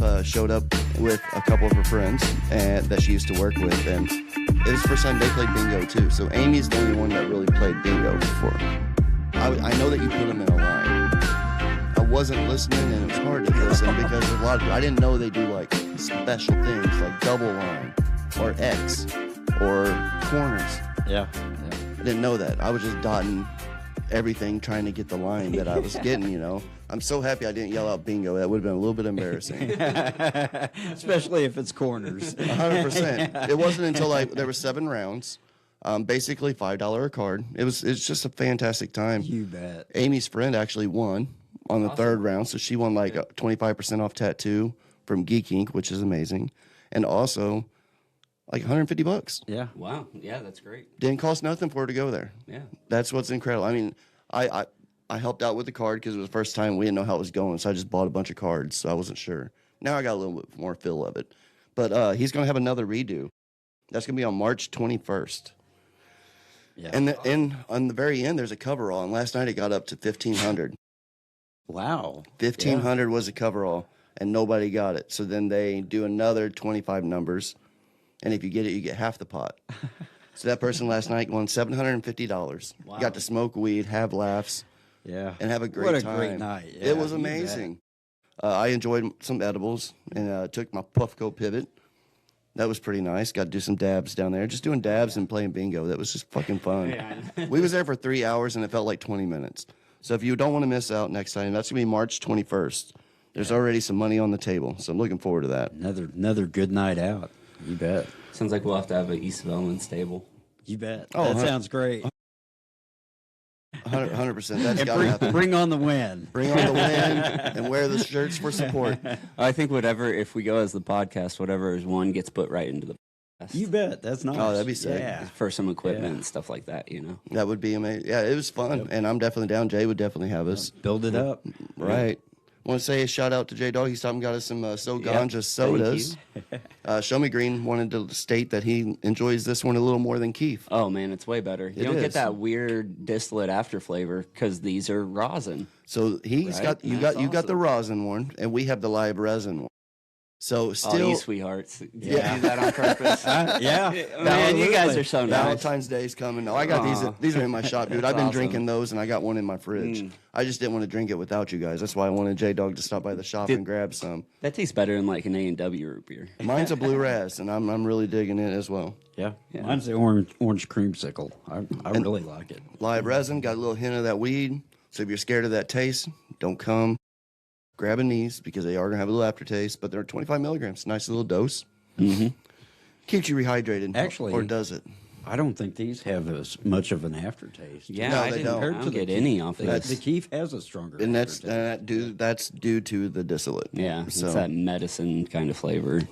wife showed up with a couple of her friends and that she used to work with, and it was the first time they played bingo too. So Amy's the only one that really played bingo before. I know that you put them in a line. I wasn't listening, and it was hard to listen because a lot of I didn't know they do like special things like double line or X or corners. Yeah. I didn't know that. I was just dotting everything trying to get the line that I was getting, you know. I'm so happy I didn't yell out bingo. That would have been a little bit embarrassing. Especially if it's corners. 100%. It wasn't until there were 7 rounds, basically $5 a card. It's just a fantastic time. You bet. Amy's friend actually won on the third round, so she won like 25% off tattoo from Geek Inc., which is amazing, and also like $150. Yeah. Wow. Yeah, that's great. Didn't cost nothing for her to go there. Yeah. That's what's incredible. I mean, I helped out with the card because it was the first time we didn't know how it was going, so I just bought a bunch of cards, so I wasn't sure. Now I got a little bit more feel of it. But he's going to have another redo. That's going to be on March 21st. Yeah. And on the very end, there's a coverall, and last night it got up to $1,500. Wow. $1,500 was a coverall, and nobody got it. So then they do another 25 numbers, and if you get it, you get half the pot. So that person last night won $750. Wow. Got to smoke weed, have laughs, Yeah. and have a great time. What a great night. Yeah, It was you amazing. I enjoyed some edibles and took my Puffco pivot. That was pretty nice. Got to do some dabs down there. Just doing dabs and playing bingo. That was just fucking fun. Yeah. We was there for 3 hours, and it felt like 20 minutes. So if you don't want to miss out next time, that's going to be March 21st. There's already some money on the table, so I'm looking forward to that. Another good night out. You bet. Sounds like we'll have to have an East of Elvins stable. You bet. Oh, that sounds great. 100%. That's And got to happen. bring on the win. Bring on the win and wear the shirts for support. I think if we go as the podcast, whatever is one gets put right into the podcast. You bet. That's nice. Oh, that'd be sick. Yeah. For some equipment Yeah. and stuff like that, you know. That would be amazing. Yeah, it was fun, and I'm definitely down. Jay would definitely have us. Build it up. Right. Want to say a shout out to J-Dawg. He stopped and got us some So Ganja sodas. ShowMe Green wanted to state that he enjoys this one a little more than Keith. Oh man, it's way better. You It don't is. get that weird distillate after flavor because these are rosin. So he's Right? got you That's got the awesome. rosin one, and we have the live resin one. So Oh, still, you sweethearts. Did you Yeah. do that on purpose? Yeah. Man, you guys are so nice. Valentine's Day's coming. No, I got Aw. these are in my shop, dude. That's I've been awesome. drinking those, and I got one in my fridge. I just didn't want to drink it without you guys. That's why I wanted J-Dawg to stop by the shop and grab some. That tastes better than like an A&W root beer. Mine's a blue raz, and I'm really digging it as well. Yeah. Mine's the orange creamsicle. I really like it. Live resin, got a little hint of that weed. So if you're scared of that taste, don't come grabbing these because they are going to have a little aftertaste, but they're 25 milligrams. Nice little dose. Mm-hmm. Keeps you rehydrated. Actually- Or does it? I don't think these have as much of an aftertaste. Yeah, No, I they didn't don't. I don't get any off of The this. Keef has a stronger And that's aftertaste. that's due to the distillate. Yeah, So it's that medicine kind of flavor.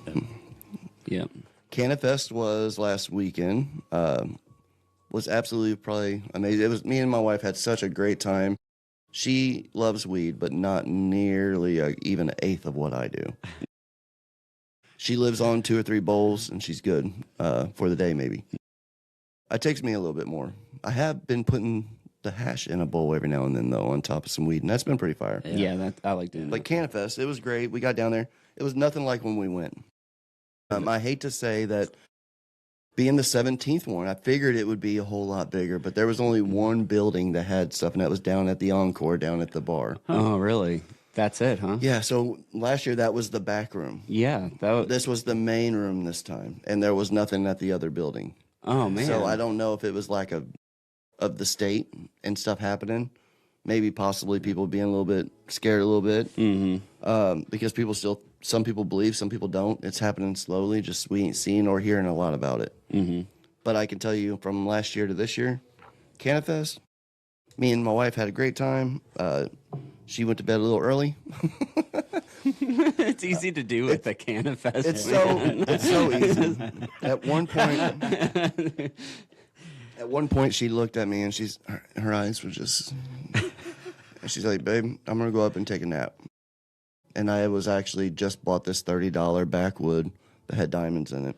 Yep. Canifest was last weekend. Was absolutely probably amazing. It was me and my wife had such a great time. She loves weed, but not nearly even an eighth of what I do. She lives on 2 or 3 bowls, and she's good for the day, maybe. It takes me a little bit more. I have been putting the hash in a bowl every now and then, though, on top of some weed, and that's been pretty fire. Yeah, I like doing Like that. Canifest, it was great. We got down there. It was nothing like when we went. I hate to say that being the 17th one, I figured it would be a whole lot bigger, but there was only one building that had stuff, and that was down at the Encore, down at the bar. Oh, really? That's it, huh? Yeah, so last year that was the back room. Yeah. This was the main room this time, and there was nothing at the other building. Oh, man. So I don't know if it was like of the state and stuff happening. Maybe possibly people being a little bit scared a little bit. Mm-hmm. Because some people believe, some people don't. It's happening slowly, just we ain't seeing or hearing a lot about it. Mm-hmm. But I can tell you from last year to this year, Canifest, me and my wife had a great time. She went to bed a little early. It's easy to do with the Canifest. It's so easy. At one point she looked at me and her eyes were just, and she's like, "Babe, I'm gonna go up and take a nap." And I was actually just bought this $30 backwood that had diamonds in it.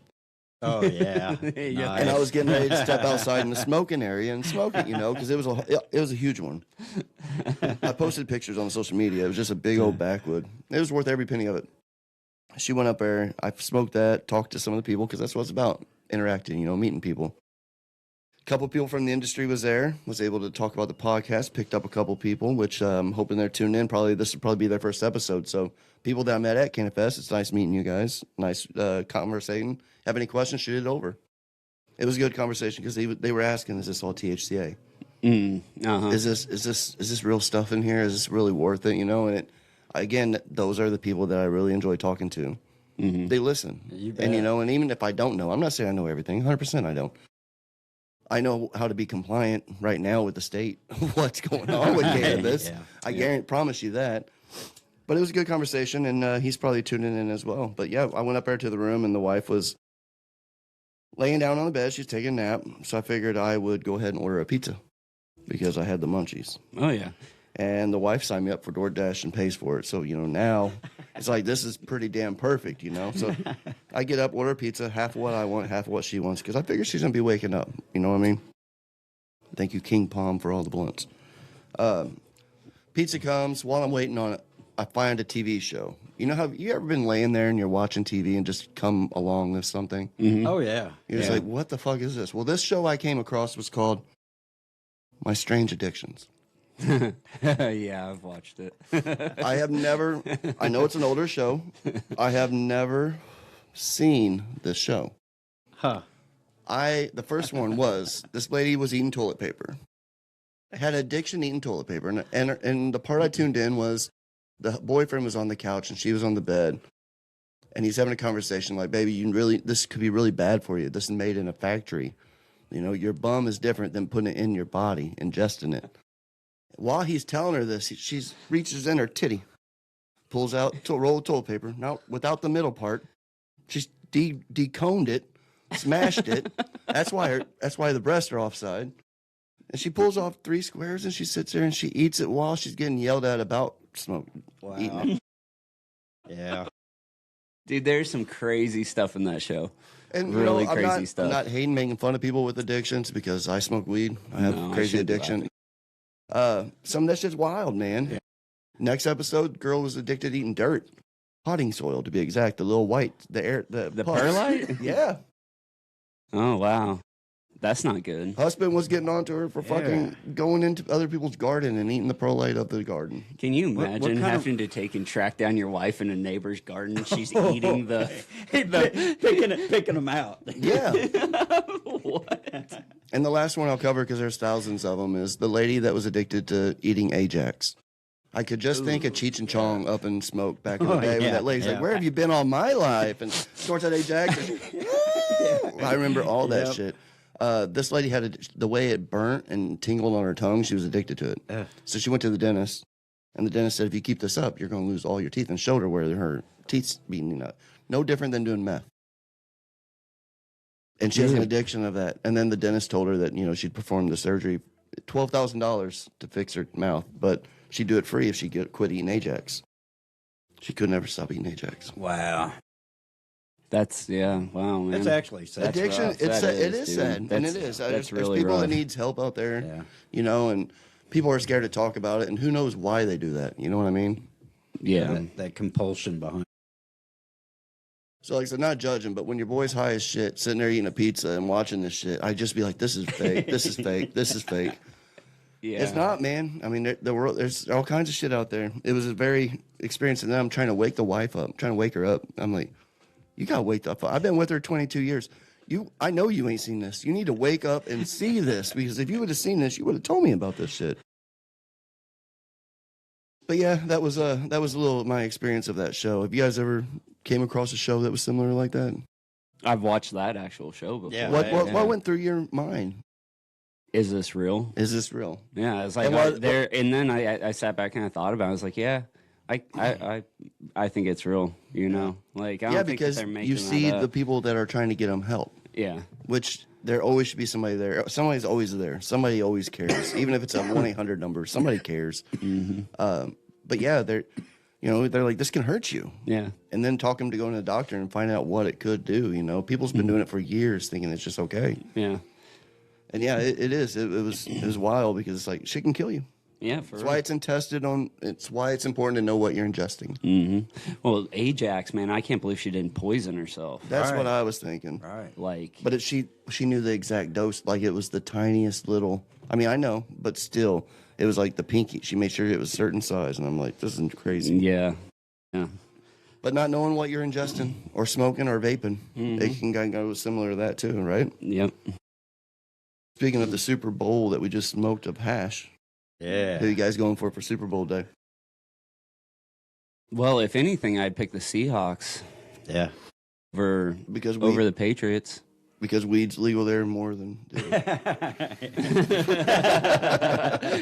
Oh, yeah. Yeah. And I was getting ready to step outside in the smoking area and smoke it, because it was a huge one. I posted pictures on social media. It was just a big old backwood. It was worth every penny of it. She went up there. I smoked that, talked to some of the people because that's what it's about, interacting, meeting people. A couple people from the industry was there, was able to talk about the podcast, picked up a couple people, which I'm hoping they're tuned in. This will probably be their first episode. So people that I met at CanFest, it's nice meeting you guys. Nice conversating. Have any questions, shoot it over. It was a good conversation because they were asking, is this all THCA? Is this real stuff in here? Is this really worth it? And again, those are the people that I really enjoy talking to. Mm-hmm. They listen. And and even if I don't know, I'm not saying I know everything. 100% I don't. I know how to be compliant right now with the state. What's going on with cannabis? I promise you that. But it was a good conversation, and he's probably tuning in as well. But yeah, I went up there to the room, and the wife was laying down on the bed. She's taking a nap. So I figured I would go ahead and order a pizza because I had the munchies. Oh, yeah. And the wife signed me up for DoorDash and pays for it. So, now it's like, this is pretty damn perfect, So I get up, order pizza, half of what I want, half of what she wants, because I figure she's going to be waking up. You know what I mean? Thank you, King Palm, for all the blunts. Pizza comes. While I'm waiting on it, I find a TV show. Have you ever been laying there and you're watching TV and just come along with something? Mm-hmm. Oh, yeah. You're just like, what the fuck is this? Well, this show I came across was called My Strange Addictions. Yeah, I've watched it. I know it's an older show. I have never seen this show. Huh. The first one was, this lady was eating toilet paper. Had addiction eating toilet paper. And the part I tuned in was the boyfriend was on the couch and she was on the bed. And he's having a conversation like, baby, this could be really bad for you. This is made in a factory. Your bum is different than putting it in your body, ingesting it. While he's telling her this, she reaches in her titty, pulls out a roll of toilet paper. Now, without the middle part, she's deconed it, smashed it. That's why the breasts are offside. And she pulls off 3 squares and she sits there and she eats it while she's getting yelled at about eating it. Yeah. Dude, there's some crazy stuff in that show. And really crazy stuff. I'm not hating, making fun of people with addictions because I smoke weed. I have crazy addiction. Some of that shit's wild, man. Yeah. Next episode, girl was addicted to eating dirt, potting soil to be exact. The little white, the perlite. Yeah. Oh wow, that's not good. Husband was getting onto her for fucking going into other people's garden and eating the perlite of the garden. Can you imagine having to take and track down your wife in a neighbor's garden? She's eating picking them out. Yeah. What? And the last one I'll cover, because there's thousands of them, is the lady that was addicted to eating Ajax. I could just think of Cheech and Chong up in smoke back in the day when that lady's like, where have you been all my life? And snorts out Ajax. I remember all that shit. This lady had the way it burnt and tingled on her tongue, she was addicted to it. So she went to the dentist, and the dentist said, if you keep this up, you're going to lose all your teeth, and showed her where her teeth being no different than doing meth. And she has an addiction of that. And then the dentist told her that, she'd perform the surgery, $12,000 to fix her mouth, but she'd do it free if she quit eating Ajax. She could never stop eating Ajax. Wow. Wow, man. It's actually sad. Addiction, it is sad. And it is. That's There's really people rough. that needs help out there, and people are scared to talk about it, and who knows why they do that. You know what I mean? Yeah. That compulsion behind. So, like I said, not judging, but when your boy's high as shit, sitting there eating a pizza and watching this shit, I'd just be like, this is fake. This is fake. This is fake. Yeah. It's not, man. I mean, there's all kinds of shit out there. It was a very experience, and then I'm trying to wake the wife up. I'm trying to wake her up. I'm like, you got to wake up. I've been with her 22 years. I know you ain't seen this. You need to wake up and see this, because if you would have seen this, you would have told me about this shit. But yeah, that was a little my experience of that show. Have you guys ever came across a show that was similar like that? I've watched that actual show before. Yeah. What went through your mind? Is this real? Is this real? Yeah, it's like and then I sat back and I thought about it. I was like, yeah, I think it's real. Like I don't think because that they're making you see that up. the people that are trying to get them help. Yeah, which there always should be somebody there. Somebody's always there. Somebody always cares, even if it's a 1-800 number. Somebody cares. Mm-hmm. But yeah, they're like, this can hurt you. Yeah, and then talk them to going to the doctor and find out what it could do. People's been doing it for years, thinking it's just okay. Yeah. And yeah, it is. It was wild, because it's like, shit can kill you. Yeah, for That's real. why it's intested on. It's why it's important to know what you're ingesting. Well, Ajax, man, I can't believe she didn't poison herself. That's what Right. I was thinking. Right. Like, But she knew the exact dose. Like it was the tiniest little. I mean, I know, but still, it was like the pinky. She made sure it was a certain size, and I'm like, this is crazy. yeah. But not knowing what you're ingesting or smoking or vaping, it can go similar to that too, right? Yep. Speaking of the Super Bowl that we just smoked of hash, Yeah. who you guys going for Super Bowl day? Well, if anything, I'd pick the Seahawks Yeah. over Because over the Patriots. because weed's legal there more than.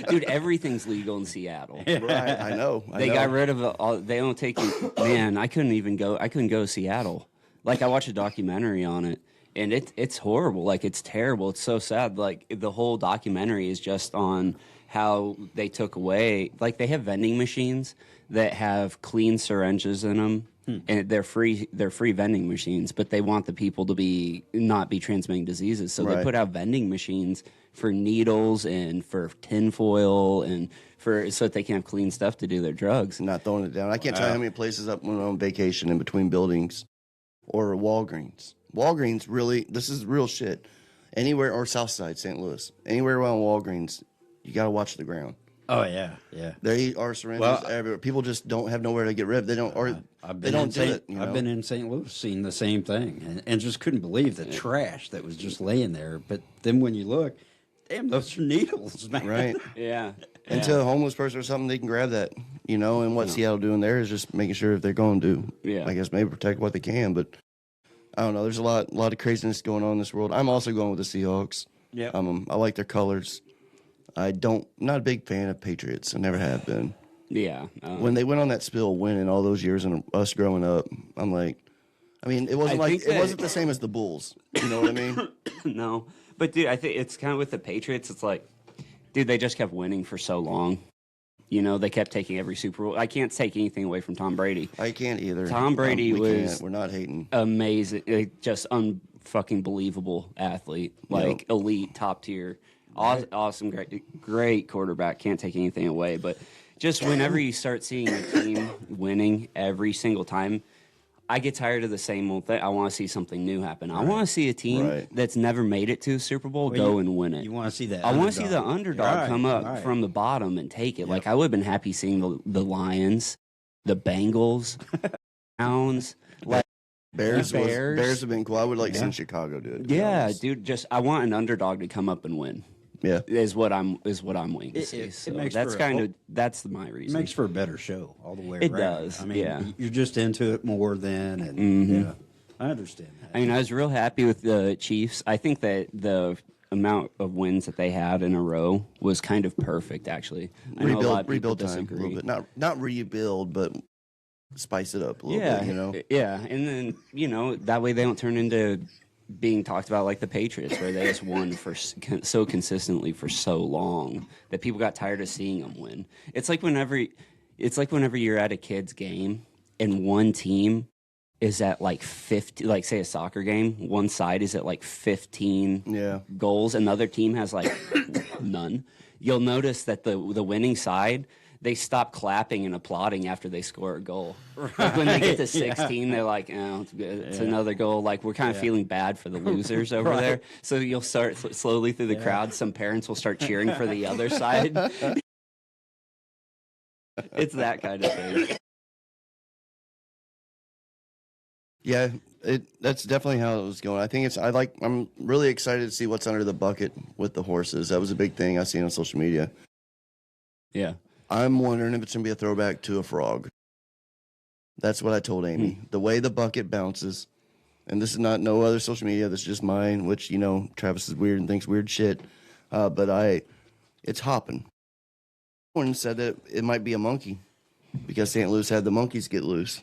Dude, everything's legal in Seattle. Right, I know. They got rid of it all. They don't take it. Man, I couldn't go to Seattle. Like, I watched a documentary on it, and it's horrible. Like, it's terrible. It's so sad. Like, the whole documentary is just on how they took away. Like, they have vending machines that have clean syringes in them. And they're free vending machines, but they want the people to not be transmitting diseases. So they Right. put out vending machines for needles and for tinfoil and so that they can have clean stuff to do their drugs. Not throwing it down. I can't tell you how many places up when I'm on vacation in between buildings or Walgreens. Walgreens really, this is real shit. Anywhere, or Southside, St. Louis, anywhere around Walgreens, you got to watch the ground. Oh yeah. Yeah. There are syringes everywhere. People just don't have nowhere to get rid of. They don't, or they don't do it. I've been in St. Louis, seen the same thing, and just couldn't believe the trash that was just laying there. But then when you look, damn, those are needles, man. Right. Yeah. Until a homeless person or something, they can grab that, and what Seattle doing there is just making sure if they're going to, I guess maybe protect what they can, but I don't know. There's a lot of craziness going on in this world. I'm also going with the Seahawks. Yeah. I like their colors. Not a big fan of Patriots. I never have been. Yeah. When they went on that spill winning all those years and us growing up, I'm like, I mean, it wasn't it wasn't the same as the Bulls. You know what I mean? No. But, dude, I think it's kind of with the Patriots, it's like, dude, they just kept winning for so long. They kept taking every Super Bowl. I can't take anything away from Tom Brady. I can't either. Tom Brady we're not hating. Amazing, just unfucking believable athlete, like elite, top tier, awesome, great quarterback. Can't take anything away, but just whenever you start seeing a team winning every single time, I get tired of the same old thing. I want to see something new happen. I want to see a team that's never made it to a Super Bowl go and win it. You want to see that? I want to see the underdog come up from the bottom and take it. Like, I would have been happy seeing the Lions, the Bengals, Browns, like Bears Bears. have been cool. I would like seeing Chicago do it. Yeah, dude. Just I want an underdog to come up and win. Yeah, is what I'm waiting to see. So that's my reason. It makes for a better show all the way It around. does, I mean, yeah. You're just into it more then, and yeah, I understand that. I mean, I was real happy with the Chiefs. I think that the amount of wins that they had in a row was kind of perfect, actually. I know a lot of people rebuild time a disagree. little bit. Not rebuild, but spice it up a little bit. Yeah, and then that way they don't turn into being talked about like the Patriots, where they just won for so consistently for so long that people got tired of seeing them win. It's like whenever you're at a kid's game and one team is at like 50, like say a soccer game, one side is at like 15 goals and the other team has like none. You'll notice that the winning side, they stop clapping and applauding after they score a goal. Right. Like when they get to 16, they're like, oh, it's another goal. Like, we're kind of feeling bad for the losers over there. So you'll start slowly through the crowd. Some parents will start cheering for the other side. It's that kind of thing. Yeah, that's definitely how it was going. I think I'm really excited to see what's under the bucket with the horses. That was a big thing I seen on social media. Yeah. I'm wondering if it's going to be a throwback to a frog. That's what I told Amy. The way the bucket bounces, and this is not no other social media, this is just mine, which, Travis is weird and thinks weird shit. But it's hopping. One said that it might be a monkey because St. Louis had the monkeys get loose.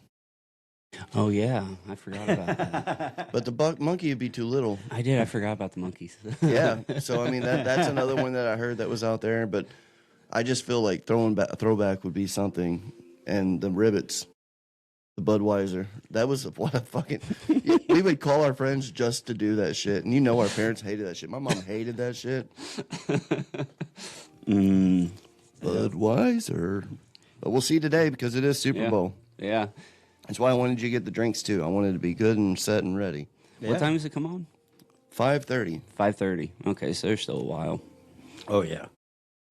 Oh, yeah. I forgot about that. But the monkey would be too little. I did. I forgot about the monkeys. Yeah. So, I mean, that's another one that I heard that was out there. But I just feel like throwback would be something. And the Ribbits, the Budweiser, that was what a fucking... we would call our friends just to do that shit. And our parents hated that shit. My mom hated that shit. Budweiser. But we'll see today because it is Super Yeah. Bowl. Yeah. That's why I wanted you to get the drinks too. I wanted it to be good and set and ready. Yeah. What time does it come on? 5:30. 5:30. Okay, so there's still a while. Oh, yeah.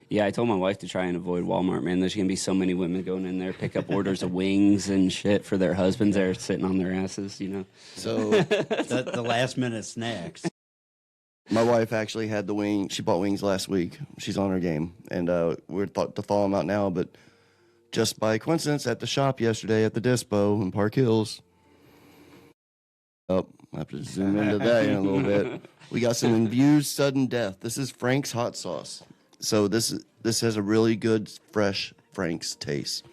Yeah, I told my wife to try and avoid Walmart, man. There's going to be so many women going in there, pick up orders of wings and shit for their husbands that are sitting on their asses, you know? So The last minute snacks. my wife actually had the wing. She bought wings last week. She's on her game. And we're thought to thaw them out now. But just by coincidence, at the shop yesterday at the Dispo in Park Hills. Oh, I have to zoom into that in a little bit. We got some infused sudden death. This is Frank's hot sauce. So this has a really good, fresh Frank's taste.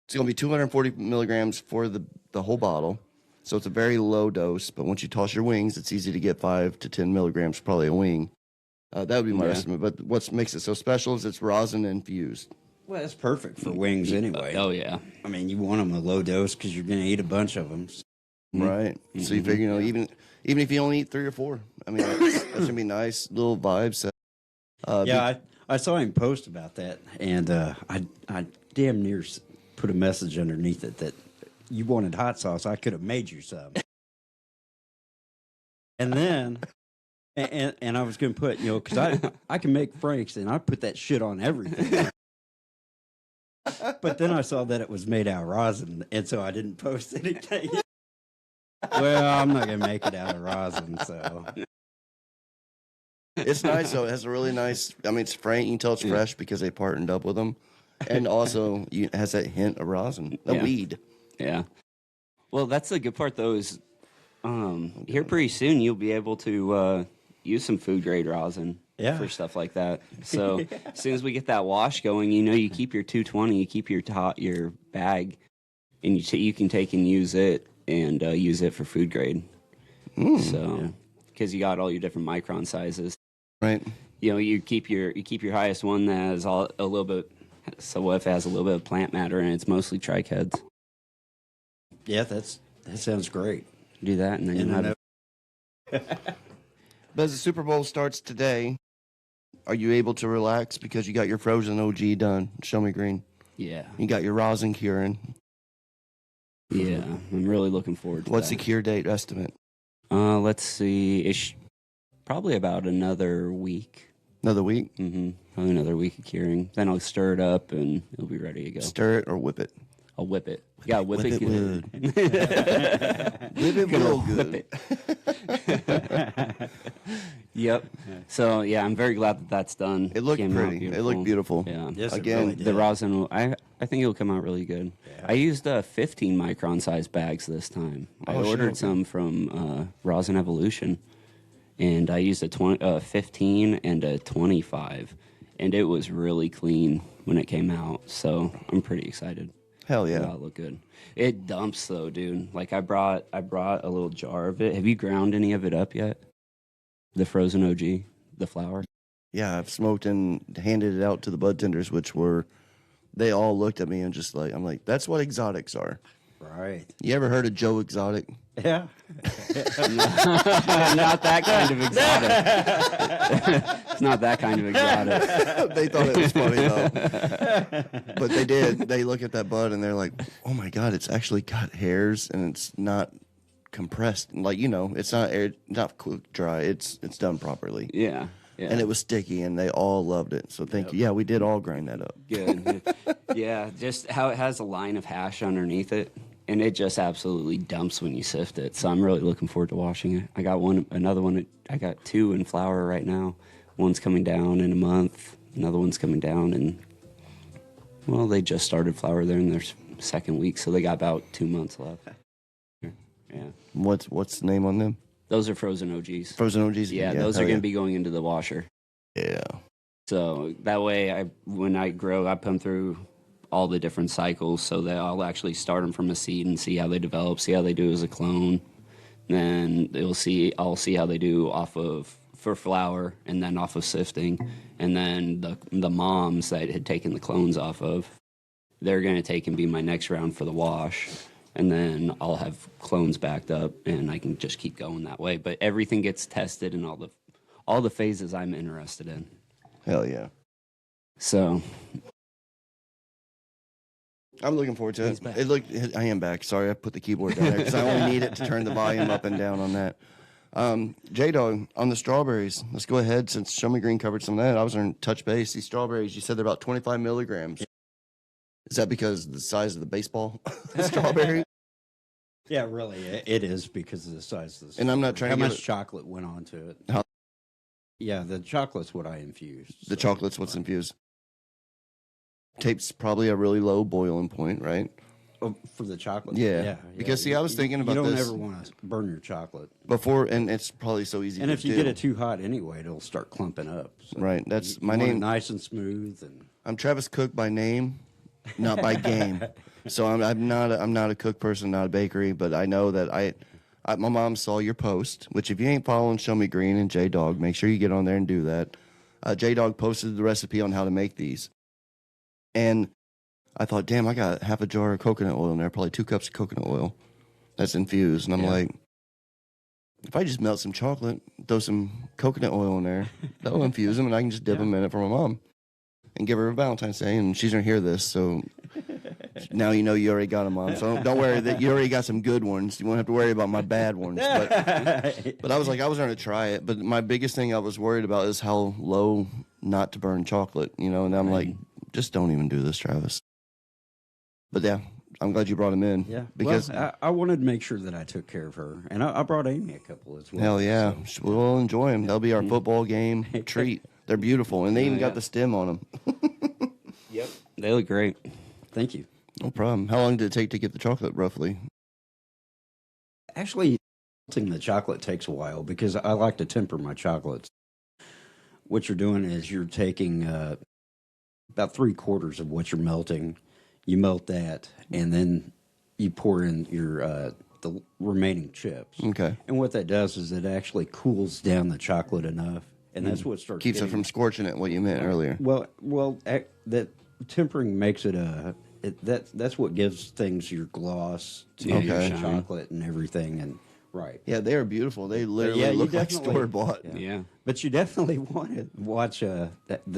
It's going to be 240 milligrams for the whole bottle. So it's a very low dose, but once you toss your wings, it's easy to get 5 to 10 milligrams, probably a wing. That would be my estimate. But what makes it so special is it's rosin infused. Well, that's perfect for wings anyway. Oh, yeah. I mean, you want them a low dose because you're going to eat a bunch of them. Right. So you figure, even if you only eat 3 or 4, I mean, that's going to be nice little vibes. I saw him post about that, and I damn near put a message underneath it that you wanted hot sauce. I could have made you some. And then, and I was going to put, because I can make Frank's, and I put that shit on everything. But then I saw that it was made out of rosin, and so I didn't post anything. Well, I'm not going to make it out of rosin, so. It's nice, though. It has a really nice, I mean, it's Frank. You can tell it's fresh because they partnered up with them. And also, it has that hint of rosin, a weed. Yeah. Well, that's the good part, though, is here pretty soon you'll be able to use some food-grade rosin for stuff like that. So as soon as we get that wash going, you keep your 220, you keep your bag, and you can take and use it for food grade. So because you got all your different micron sizes. Right. You keep your highest one that has a little bit. So what if it has a little bit of plant matter and it's mostly tricheads? Yeah, that sounds great. Do that and then you have. But as the Super Bowl starts today, are you able to relax because you got your frozen OG done? ShowMe Green. Yeah. You got your rosin curing. Yeah, I'm really looking forward to What's that. the cure date estimate? Let's see. It's probably about another week. Another week? Mm-hmm. Probably another week of curing. Then I'll stir it up and it'll be ready to go. Stir it or whip it? I'll whip it. Yeah, whip it good. Whip it real good. Yep. So, yeah, I'm very glad that that's done. It looked pretty. It looked beautiful. Yeah. Yes, it Again, really did. The rosin, I think it'll come out really good. Yeah. I used 15 micron size bags this time. I Oh, ordered shit. some from Rosin Evolution, and I used a 15 and a 25, and it was really clean when it came out. So I'm pretty excited. Hell yeah. That'll look good. It dumps though, dude. Like I brought a little jar of it. Have you ground any of it up yet? The frozen OG, the flour. Yeah, I've smoked and handed it out to the bud tenders, they all looked at me and just like, I'm like, that's what exotics are. Right. You ever heard of Joe Exotic? Yeah. Not that kind of exotic. It's not that kind of exotic. They thought it was funny though. But they did. They look at that bud and they're like, oh my God, it's actually got hairs and it's not compressed. Like, it's not air, not cooked dry. It's done properly. Yeah. Yeah. And it was sticky and they all loved it. So thank you. Yeah, we did all grind that up. Good. Yeah, just how it has a line of hash underneath it, and it just absolutely dumps when you sift it. So I'm really looking forward to washing it. I got another one. I got 2 in flour right now. One's coming down in a month. Another one's coming down, and well, they just started flour. They're in their second week, so they got about 2 months left. Yeah. What's the name on them? Those are frozen OGs. Frozen OGs? Yeah, those are going to be going into the washer. Yeah. So that way, when I grow, I put them through all the different cycles so that I'll actually start them from a seed and see how they develop, see how they do as a clone. Then I'll see how they do for flour and then off of sifting. And then the moms that had taken the clones off of, they're going to take and be my next round for the wash. And then I'll have clones backed up and I can just keep going that way. But everything gets tested in all the phases I'm interested in. Hell yeah. So I'm looking forward to He's it. back. I am back. Sorry, I put the keyboard down there because I only need it to turn the volume up and down on that. J-Dawg, on the strawberries, let's go ahead since ShowMe Green covered some of that. I was going to touch base. These strawberries, you said they're about 25 milligrams. Is that because of the size of the baseball strawberry? Yeah, really, it is because of the size of the. And I'm not trying how to give much it- chocolate went onto it. How- Yeah, the chocolate's what I infused. The chocolate's what's infused. Tape's probably a really low boiling point, right? Oh, for the chocolate. Yeah. Because, see, I was thinking about you don't this- ever want to burn your chocolate. Before, and it's probably so easy And to if you do. get it too hot anyway, it'll start clumping up. So Right, that's you my want it name. nice and smooth, and I'm Travis Cook by name, not by game. So I'm not a cook person, not a bakery, but I know that my mom saw your post, which if you ain't following ShowMe Green and J-Dawg, make sure you get on there and do that. J-Dawg posted the recipe on how to make these. And I thought, damn, I got half a jar of coconut oil in there, probably 2 cups of coconut oil that's infused. And I'm like, if I just melt some chocolate, throw some coconut oil in there, that'll infuse them, and I can just dip them in it for my mom and give her a Valentine's Day. And she's going to hear this, so now you know you already got a mom. So don't worry that you already got some good ones. You won't have to worry about my bad ones. But I was like, I was going to try it. But my biggest thing I was worried about is how low not to burn chocolate, you know. And I'm like, just don't even do this, Travis. But yeah, I'm glad you brought him in. yeah, Because I wanted to make sure that I took care of her, and I brought Amy a couple as well. hell yeah, so- we'll enjoy them. That'll be our football game treat. They're beautiful, and they even got the stem on them. Yep, they look great. Thank you. No problem. How long did it take to get the chocolate, roughly? Actually, melting the chocolate takes a while because I like to temper my chocolates. What you're doing is you're taking about 3/4 of what you're melting. You melt that, and then you pour in your the remaining chips. Okay. And what that does is it actually cools down the chocolate enough, and that's what starts Keeps it getting- from scorching it, what you meant earlier. that tempering makes it that's what gives things your gloss to Yeah, your Okay. chocolate and everything, and right. Yeah, they are beautiful. They literally yeah, you look like definitely- store-bought. Yeah. But you definitely want to watch the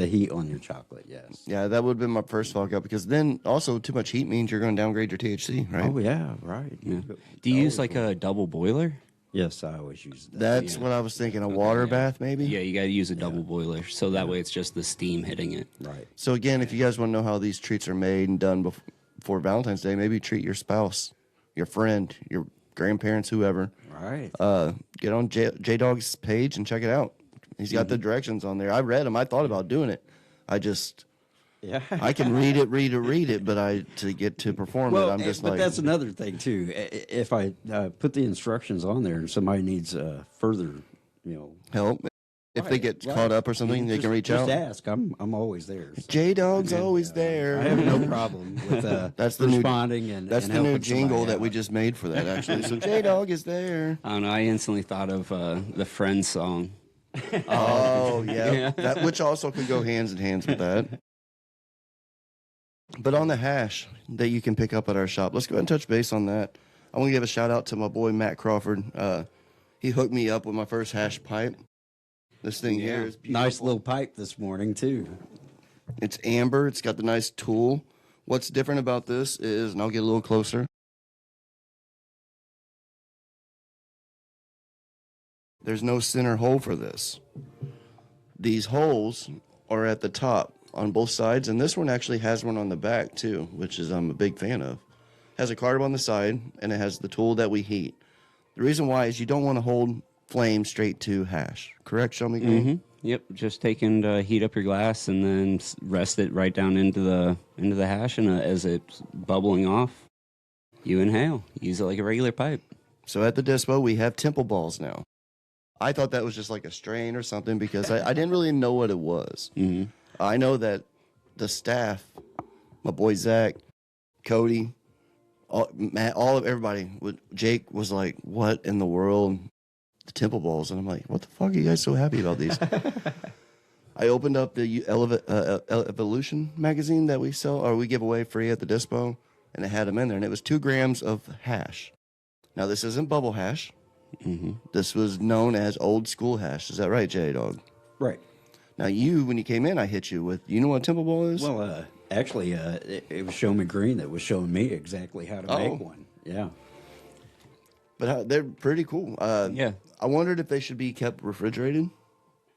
heat on your chocolate. Yes. Yeah, that would have been my first fuck up because then also too much heat means you're going to downgrade your THC, right? Oh yeah, right. Yeah. Do you use like a double boiler? Yes, I always use that. That's what I was thinking. A water bath, maybe? Yeah, you got to use a double boiler, so that way it's just the steam hitting it. Right. So, again, if you guys want to know how these treats are made and done before Valentine's Day, maybe treat your spouse, your friend, your grandparents, whoever. Right. Get on J-Dawg's page and check it out. He's got the directions on there. I read them. I thought about doing it. I can read it, but to get to perform it, I'm just but like, that's another thing too. If I put the instructions on there and somebody needs further, help. If they get caught up or something, they can reach just out. ask. I'm always there. So. J-Dawg's always there. I have no problem with That's the new- responding and That's and the new helping jingle somebody that we out. just made for that, actually. So J-Dawg is there. I don't know. I instantly thought of the Friends song. Oh, yeah. Yeah. That, which also could go hands in hands with that. But on the hash that you can pick up at our shop, let's go ahead and touch base on that. I want to give a shout out to my boy, Matt Crawford. He hooked me up with my first hash pipe. This thing here is beautiful. Nice little pipe this morning too. It's amber. It's got the nice tool. What's different about this is, and I'll get a little closer. There's no center hole for this. These holes are at the top on both sides, and this one actually has one on the back too, which is I'm a big fan of. Has a carb on the side, and it has the tool that we heat. The reason why is you don't want to hold flame straight to hash. Correct, ShowMe Green? Mm-hmm. Yep, just taking to heat up your glass and then rest it right down into the hash, and as it's bubbling off, you inhale. Use it like a regular pipe. So at the dispo, we have temple balls now. I thought that was just like a strain or something because I didn't really know what it was. Mm-hmm. I know that the staff, my boy Zach, Cody, Matt, everybody, Jake was like, "What in the world?" The temple balls, and I'm like, "What the fuck are you guys so happy about these?" I opened up the Evolution magazine that we sell or we give away free at the dispo, and it had them in there, and it was 2 grams of hash. Now this isn't bubble hash. Mm-hmm. This was known as old school hash. Is that right, J-Dawg? Right. Now, when you came in, I hit you with, you know what a temple ball is? Well, actually, it was ShowMe Green that was showing me exactly how to make one. Yeah. But they're pretty cool. Yeah. I wondered if they should be kept refrigerated.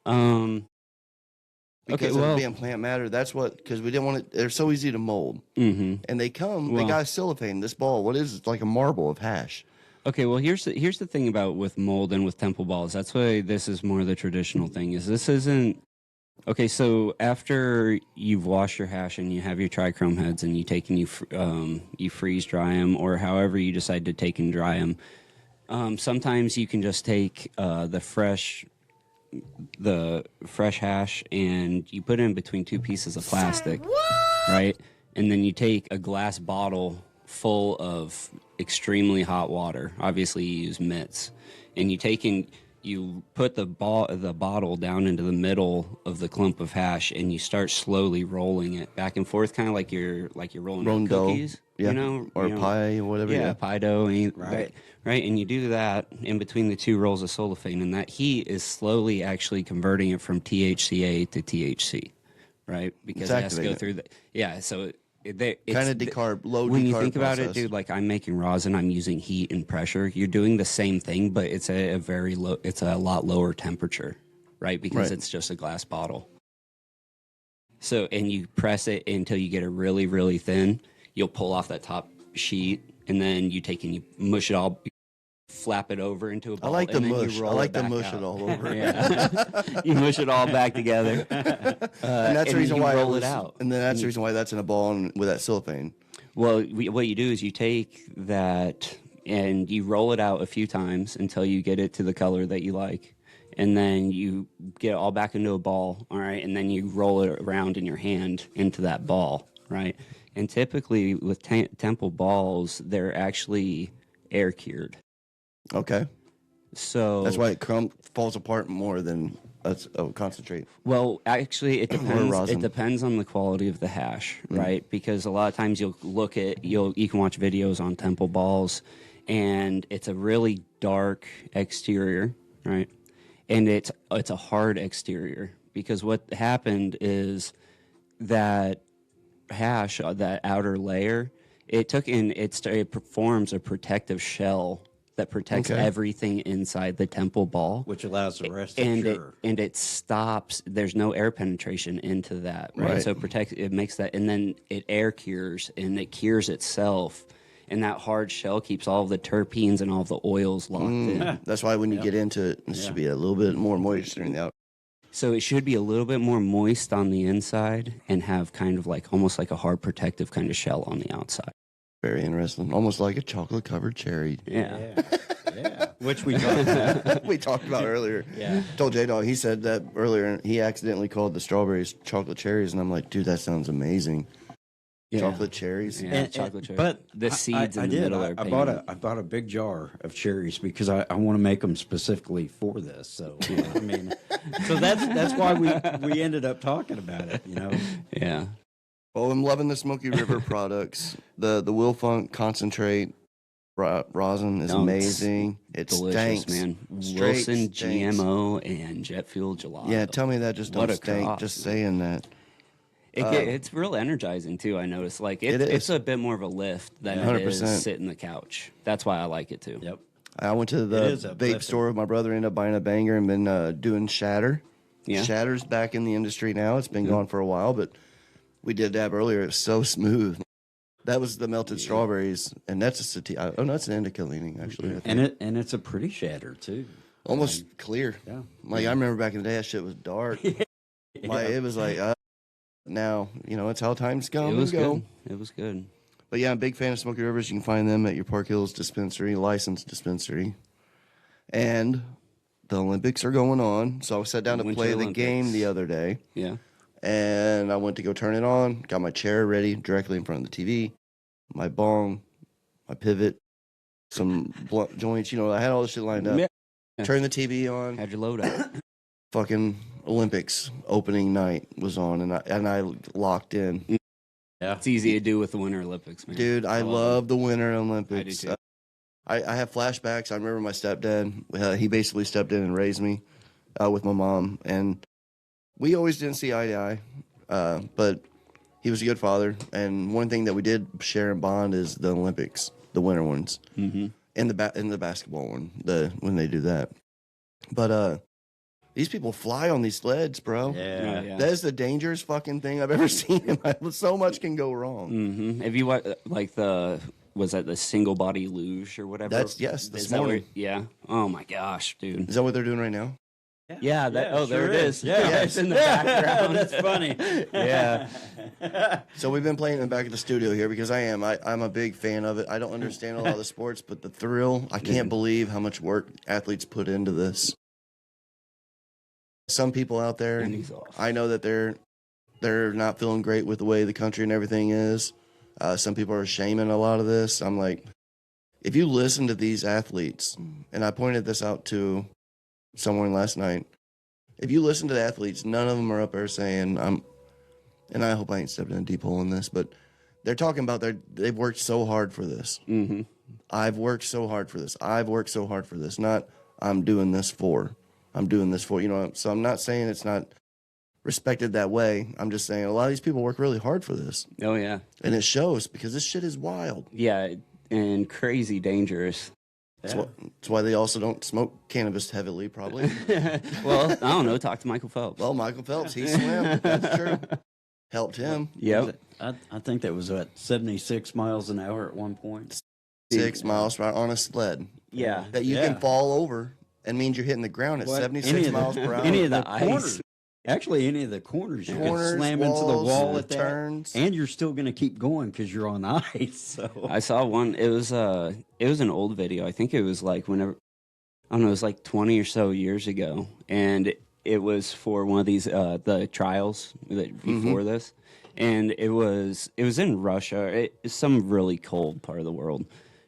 Because of being plant matter, that's what, because we didn't want it, they're so easy to mold. Mm-hmm. And they got cellophane. This ball, what is it? It's like a marble of hash. Okay, well, here's the thing about with mold and with temple balls. That's why this is more the traditional thing. Is this isn't okay? So after you've washed your hash and you have your trichrome heads and you take and you freeze dry them, or however you decide to take and dry them. Sometimes you can just take the fresh hash and you put it in between two pieces of plastic, right? And then you take a glass bottle full of extremely hot water. Obviously, you use mitts, and you put the bottle down into the middle of the clump of hash, and you start slowly rolling it back and forth, kind of like you're rolling cookies, dough. Or pie, or whatever. Yeah, pie dough, right. And you do that in between the two rolls of cellophane, and that heat is slowly actually converting it from THCA to THC, right? Because it has to go through so. Kind of low decarb when you think about process. it, dude, like I'm making rosin, I'm using heat and pressure. You're doing the same thing, but it's a very low, it's a lot lower temperature, right? Because it's just a glass bottle. So, and you press it until you get it really, really thin. You'll pull off that top sheet, and then you take and you mush it all, flap it over into a ball. I like the mush. I like to mush out. it all over. You mush it all back together. And that's the reason why roll it out. And then that's the reason why that's in a ball with that cellophane. Well, what you do is you take that and you roll it out a few times until you get it to the color that you like. And then you get it all back into a ball, all right? And then you roll it around in your hand into that ball, right? And typically with temple balls, they're actually air cured. Okay. So that's why it falls apart more than concentrate. Well, actually, it depends. It depends on the quality of the hash, right? Because a lot of times you can watch videos on temple balls, and it's a really dark exterior, right? And it's a hard exterior because what happened is that hash, that outer layer, it forms a protective shell that protects everything inside the temple ball, which allows the rest to cure. And it stops. There's no air penetration into that, right? So it makes that, and then it air cures and it cures itself, and that hard shell keeps all of the terpenes and all of the oils locked in. That's why when you get into it, it should be a little bit more moisture in the outside. So it should be a little bit more moist on the inside and have kind of like almost like a hard protective kind of shell on the outside. Very interesting. Almost like a chocolate-covered cherry. Yeah. Which we talked about. We talked about earlier. Yeah. Told J-Dawg, he said that earlier, he accidentally called the strawberries chocolate cherries, and I'm like, dude, that sounds amazing. Yeah. Chocolate cherries. Yeah, chocolate cherries. But the seeds in the middle are I bought a big jar of cherries because I want to make them specifically for this. So I mean, so that's why we ended up talking about it. Yeah. Well, I'm loving the Smoky River products. The Will Funk concentrate rosin is amazing. It's delicious, stinks. man. Straight Wilson stinks. GMO and jet fuel gelato. Yeah, tell me that just What don't a stink. crop, Just man. saying that. It's real energizing too. I noticed, like it's a bit more of a lift than it 100%. is sitting the couch. That's why I like it too. Yep. I went to the vape store. My brother ended up buying a banger and been doing Shatter. Yeah. Shatter's back in the industry now. It's been gone for a while, but we did dab earlier. It was so smooth. That was the melted strawberries, and that's a sativa. Oh, no, it's an indica leaning, actually. I think. And it's a pretty shatter too. Almost clear. Yeah. Like, I remember back in the day, that shit was dark. Like, it was like, now, it's how times come It was and go. good. It was good. But yeah, I'm a big fan of Smoky Rivers. You can find them at your Park Hills dispensary, licensed dispensary. And the Olympics are going on, so I sat down to Winter play the Olympics. game the other day. Yeah. And I went to go turn it on, got my chair ready directly in front of the TV, my bong, my pivot, some blunt joints. I had all this shit lined up. Yeah. Turned the TV on. Had your load out. Fucking Olympics opening night was on, and I locked in. Yeah. It's easy to do with the Winter Olympics, man. Dude, I love the Winter Olympics. I do too. I have flashbacks. I remember my stepdad. He basically stepped in and raised me with my mom, and we always didn't see eye to eye, but he was a good father. And one thing that we did share in bond is the Olympics, the winter ones, and the basketball one, when they do that. But these people fly on these sleds, bro. Yeah. Yeah. That is the dangerous fucking thing I've ever seen in my life. So much can go wrong. Mm-hmm. Have you watched like was that the single body luge or whatever? This Is that morning. yeah. Oh my gosh, dude. Is that what they're doing right now? Yeah. There sure it is. Yeah, It's in the background. That's funny. Yeah. So we've been playing in the back of the studio here because I'm a big fan of it. I don't understand a lot of the sports, but the thrill, I can't believe how much work athletes put into this. Some people out there, And he's off. I know that they're not feeling great with the way the country and everything is. Some people are shaming a lot of this. I'm like, if you listen to these athletes, and I pointed this out to someone last night, if you listen to the athletes, none of them are up there saying, and I hope I ain't stepped in a deep hole in this, but they're talking about they've worked so hard for this. Mm-hmm. I've worked so hard for this. I've worked so hard for this. Not I'm doing this for. So I'm not saying it's not respected that way. I'm just saying a lot of these people work really hard for this. Oh yeah. And it shows because this shit is wild. Yeah, and crazy dangerous. That's why they also don't smoke cannabis heavily, probably. Well, I don't know. Talk to Michael Phelps. Well, Michael Phelps, he swam. That's true. Helped him. Yep. I think that was 76 miles an hour at one point. 6 miles per hour on a sled. Yeah. That you can fall over and means you're hitting the ground at 76 miles per hour. Any of the The ice. corners. Actually, any of the corners, you Corners, can slam into the walls, wall at that, turns. and you're still going to keep going because you're on ice. So I saw one. It was an old video. I think it was like whenever, I don't know, it was like 20 or so years ago, and it was for one of these the trials before this, and it was in Russia. It's some really cold part of the world,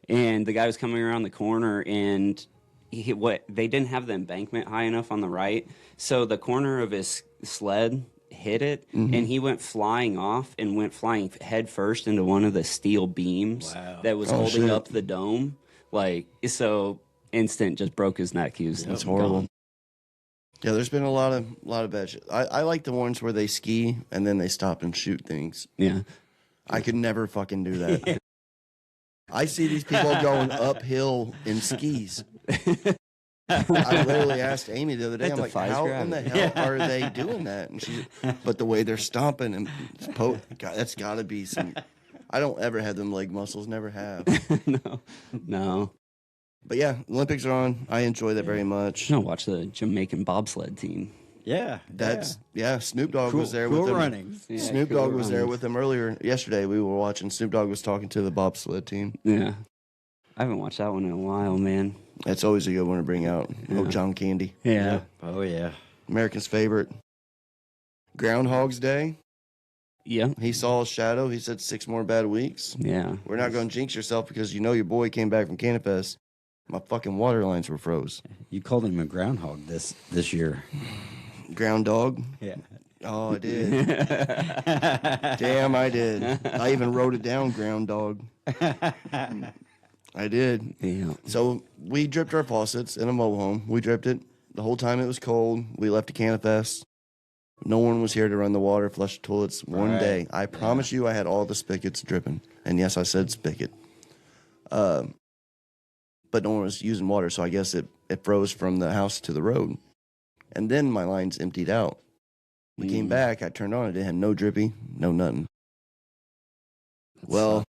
and the guy was coming around the corner, and they didn't have the embankment high enough on the right, so the corner of his sled hit it, and he went flying off and went flying head first into one of the steel beams that was holding shit. up the dome. Like, so instant, just broke his neck. He was That's horrible. Yeah, there's been a lot of bad shit. I like the ones where they ski and then they stop and shoot things. Yeah. I could never fucking do that. I see these people going uphill in skis. I literally asked Amy the other day, I'm like, defies how in the gravity. hell are they doing that? And but the way they're stomping and God, that's got to be some. I don't ever have them leg muscles, never have. No. But yeah, Olympics are on. I enjoy that very much. No, watch the Jamaican bobsled team. Snoop Dogg was there cool with them. runnings. Yeah, Snoop cool Dogg was there runnings. with them earlier yesterday. We were watching. Snoop Dogg was talking to the bobsled team. Yeah. I haven't watched that one in a while, man. That's always a good one to bring out. Oh, John Candy, Yeah. Oh yeah. America's favorite. Groundhog's Day. Yeah. He saw a shadow. He said 6 more bad weeks. Yeah. We're not going to jinx yourself because you know your boy came back from Canifest. My fucking water lines were froze. You called him a groundhog this year. Ground dog. Yeah. Oh, I did. Damn, I did. I even wrote it down, ground dog. I did. Yeah. So we dripped our faucets in a mobile home. We dripped it. The whole time it was cold. We left a Canifest. No one was here to run the water, flush the toilets one Right. day. I promise you I had all the spigots dripping. And yes, I said spigot. But no one was using water, so I guess it froze from the house to the road. And then my lines emptied out. We came back, I turned on it, it had no drippy, no nothing. Well,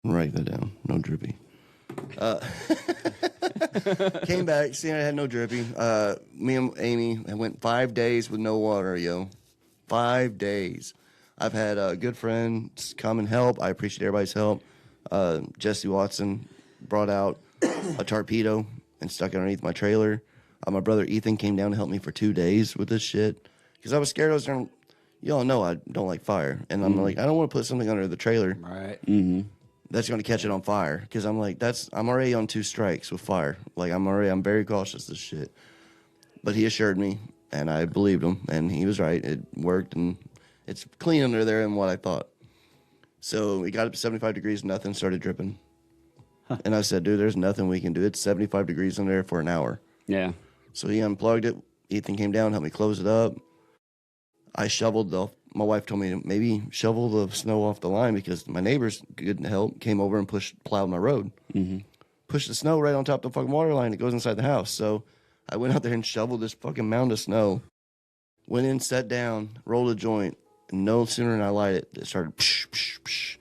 write that down, no drippy. Came back, seeing I had no drippy. Me and Amy went 5 days with no water, yo. 5 days. I've had good friends come and help. I appreciate everybody's help. Jesse Watson brought out a torpedo and stuck it underneath my trailer. My brother Ethan came down to help me for 2 days with this shit because I was scared I was going to, y'all know I don't like fire. And I'm like, I don't want to put something under the trailer Right. that's going to catch it on fire because I'm like, I'm already on 2 strikes with fire. Like I'm very cautious of this shit. But he assured me and I believed him and he was right. It worked and it's clean under there than what I thought. So we got up to 75 degrees, nothing started dripping. And I said, dude, there's nothing we can do. It's 75 degrees in there for an hour. Yeah. So he unplugged it, Ethan came down, helped me close it up. I shoveled my wife told me to maybe shovel the snow off the line because my neighbors, good help, came over and plowed my road. Mm-hmm. Pushed the snow right on top of the fucking water line that goes inside the house. So I went out there and shoveled this fucking mound of snow. Went in, sat down, rolled a joint, and no sooner than I light it, it started psh, psh, psh.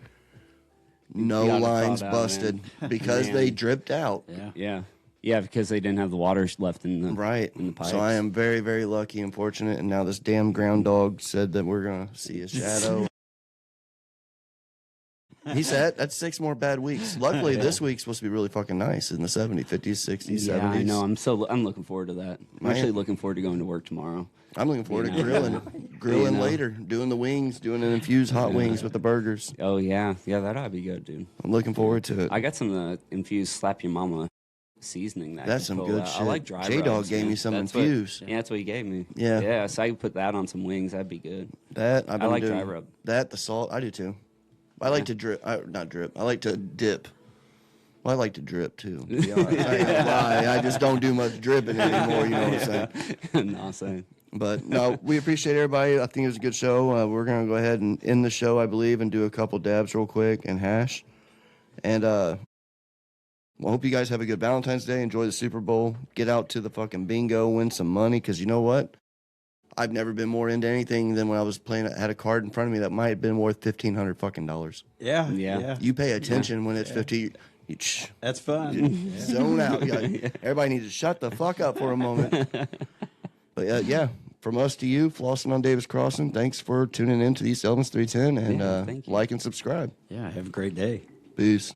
No gotta lines thaw it out, busted because they dripped out. Yeah, because they didn't have the water left in the Right. in the pipes. So I am very, very lucky and fortunate. And now this damn ground dog said that we're going to see a shadow. He said that's 6 more bad weeks. Luckily, this week's supposed to be really fucking nice in the 70s, 50s, 60s, 70s. Yeah, I know. I'm looking forward to that. I'm actually looking forward to going to work tomorrow. I'm looking forward to grilling later, doing the wings, doing an infused hot wings with the burgers. Oh yeah, that ought to be good, dude. I'm looking forward to it. I got some infused slap your mama seasoning. That's some good shit. I like dry J-Dawg rubs, gave man. me some That's infused. That's what he gave me. Yeah. So I could put that on some wings. That'd be good. That I've been I like doing. dry rub. That the salt, I do too. I like to drip. Not drip. I like to dip. Well, I like to drip too. To be honest. I ain't gonna lie. I just don't do much dripping anymore. You know what I'm saying? No, I'm saying. But no, we appreciate everybody. I think it was a good show. We're gonna go ahead and end the show, I believe, and do a couple dabs real quick and hash. And well, hope you guys have a good Valentine's Day. Enjoy the Super Bowl. Get out to the fucking bingo, win some money. Because you know what? I've never been more into anything than when I was playing. I had a card in front of me that might have been worth $1,500 fucking dollars. Yeah. You pay attention when it's 50. That's fun. Zone out. Everybody needs to shut the fuck up for a moment. But yeah, from us to you, flossing on Davis Crossing. Thanks for tuning in to the East Elvins 310 and thank you. like and subscribe. Yeah. Have a great day. Peace.